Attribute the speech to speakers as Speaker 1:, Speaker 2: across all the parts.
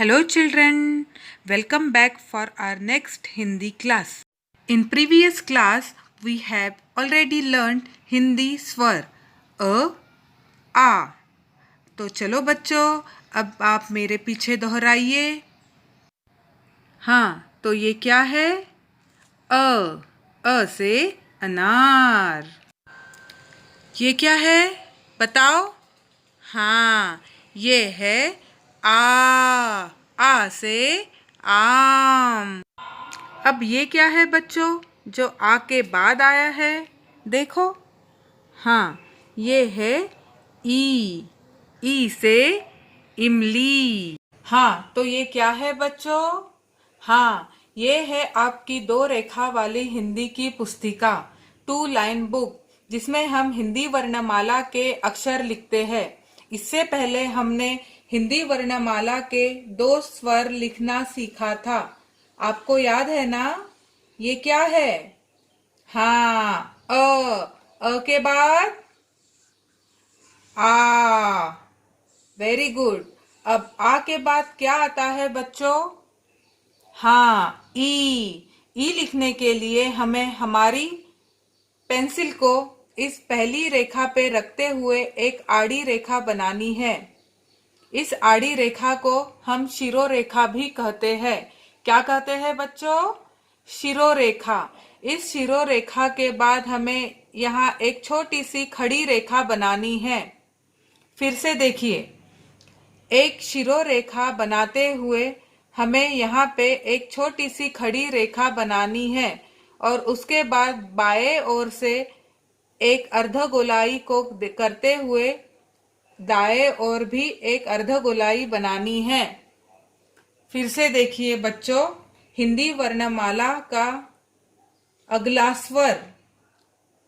Speaker 1: Hello children, welcome back for our next Hindi class. In previous class we have already learned Hindi स्वर अ, आ. तो चलो बच्चों, अब आप मेरे पीछे दोहराइए. हाँ, तो ये क्या है? अ से अनार. ये क्या है? बताओ. हाँ, ये है आ से आम. अब ये क्या है बच्चों, जो आ के बाद आया है? देखो. हाँ, ये है ई से इमली. हाँ, तो ये क्या है बच्चों? हाँ, ये है आपकी 2 रेखा वाली हिंदी की पुस्तिका, 2 लाइन बुक, जिसमें हम हिंदी वर्णमाला के अक्षर लिखते हैं. इससे पहले हमने हिंदी वर्णमाला के 2 स्वर लिखना सीखा था. आपको याद है ना? ये क्या है? हाँ, अ के बाद आ. Very good. अब आ के बाद क्या आता है बच्चों? हाँ, ई लिखने के लिए हमें हमारी पेंसिल को इस पहली रेखा पे रखते हुए एक आड़ी रेखा बनानी है. इस आड़ी रेखा को हम शिरोरेखा भी कहते हैं. क्या कहते हैं बच्चों? शिरोरेखा. इस शिरोरेखा के बाद हमें यहाँ एक छोटी सी खड़ी रेखा बनानी है. फिर से देखिए, एक शिरोरेखा बनाते हुए हमें यहाँ पे एक छोटी सी खड़ी रेखा बनानी है और उसके बाद बाएं ओर से एक अर्धगोलाई को करते हुए दाएं ओर भी एक अर्धगोलाई बनानी है. फिर से देखिए बच्चों, हिंदी वर्णमाला का अगला स्वर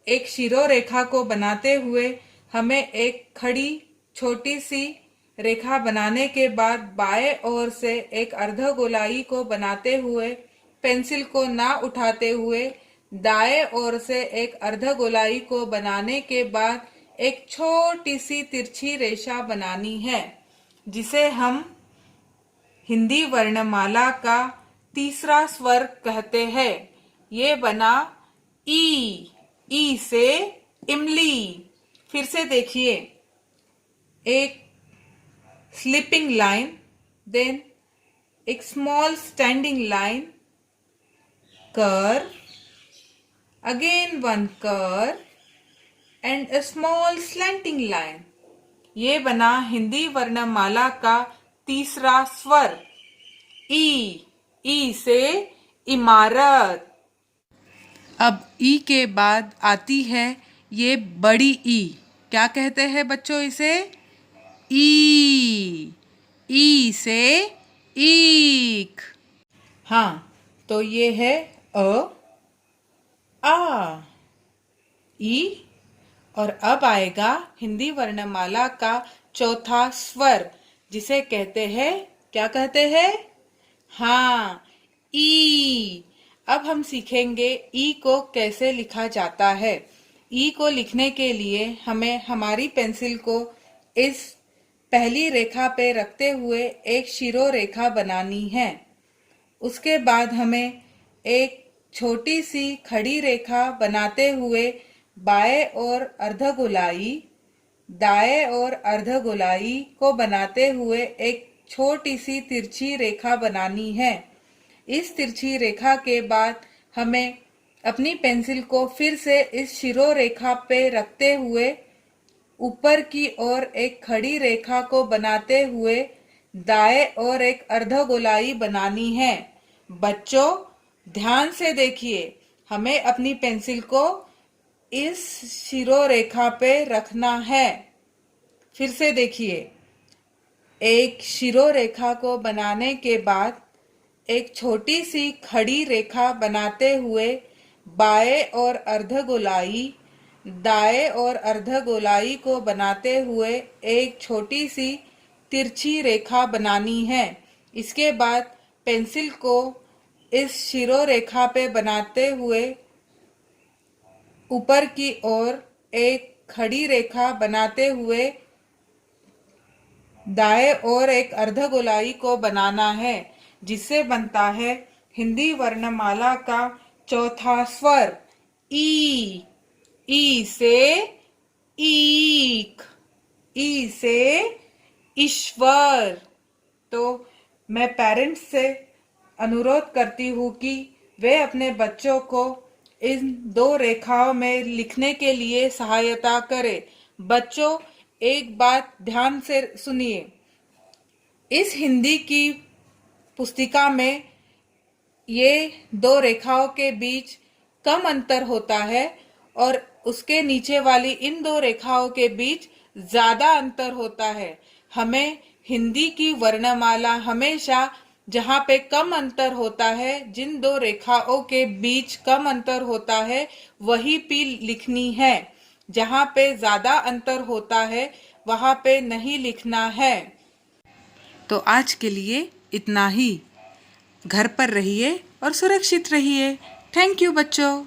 Speaker 1: एक शिरोरेखा को बनाते हुए हमें एक खड़ी छोटी सी रेखा बनाने के बाद बाएं ओर से एक अर्धगोलाई को बनाते हुए पेंसिल को ना उठाते हुए दाएं ओर से एक अर्धगोलाई को बनाने के बाद एक छोटी सी तिरछी रेखा बनानी है, जिसे हम हिंदी वर्णमाला का तीसरा स्वर कहते हैं. ये बना ई से इमली. फिर से देखिए, एक स्लिपिंग लाइन, देन एक small standing line, curve, again one curve and a small slanting line. ये बना हिंदी वर्णमाला का तीसरा स्वर ई से इमारत. अब ई के बाद आती है ये बड़ी ई. क्या कहते हैं बच्चों इसे? ई से ईख. हाँ, तो ये है आ ई. और अब आएगा हिंदी वर्णमाला का चौथा स्वर, जिसे कहते हैं, क्या कहते हैं? हाँ, ई. अब हम सीखेंगे ई को कैसे लिखा जाता है. ई को लिखने के लिए हमें हमारी पेंसिल को इस पहली रेखा पे रखते हुए एक शिरोरेखा बनानी है. उसके बाद हमें एक छोटी सी खड़ी रेखा बनाते हुए बाएं ओर अर्धगोलाई, दाएं ओर अर्धगोलाई को बनाते हुए एक छोटी सी तिरछी रेखा बनानी है. इस तिरछी रेखा के बाद हमें अपनी पेंसिल को फिर से इस शिरोरेखा पे रखते हुए ऊपर की ओर एक खड़ी रेखा को बनाते हुए दाएं ओर एक अर्धगोलाई बनानी है. बच्चों, ध्यान से देखिए, हमें अपनी पेंसिल को इस शिरोरेखा पे रखना है. फिर से देखिए, एक शिरोरेखा को बनाने के बाद एक छोटी सी खड़ी रेखा बनाते हुए बाएं और अर्धगोलाई, दाएं और अर्धगोलाई को बनाते हुए एक छोटी सी तिरछी रेखा बनानी है. इसके बाद पेंसिल को इस शिरोरेखा पे बनाते हुए ऊपर की ओर एक खड़ी रेखा बनाते हुए दाएं ओर एक अर्धगोलाई को बनाना है जिससे बनता है हिंदी वर्णमाला का चौथा स्वर ई। ई से ईक, ई से ईश्वर। तो मैं पेरेंट्स से अनुरोध करती हूँ कि वे अपने बच्चों को इन दो रेखाओं में लिखने के लिए सहायता करें। बच्चों, एक बात ध्यान से सुनिए। इस हिंदी की पुस्तिका में ये दो रेखाओं के बीच कम अंतर होता है और उसके नीचे वाली इन दो रेखाओं के बीच ज्यादा अंतर होता है। हमें हिंदी की वर्णमाला हमेशा जहाँ पे कम अंतर होता है, जिन दो रेखाओं के बीच कम अंतर होता है, वही पे लिखनी है। जहाँ पे ज्यादा अंतर होता है वहां पे नहीं लिखना है। तो आज के लिए इतना ही। घर पर रहिए और सुरक्षित रहिए। थैंक यू बच्चों।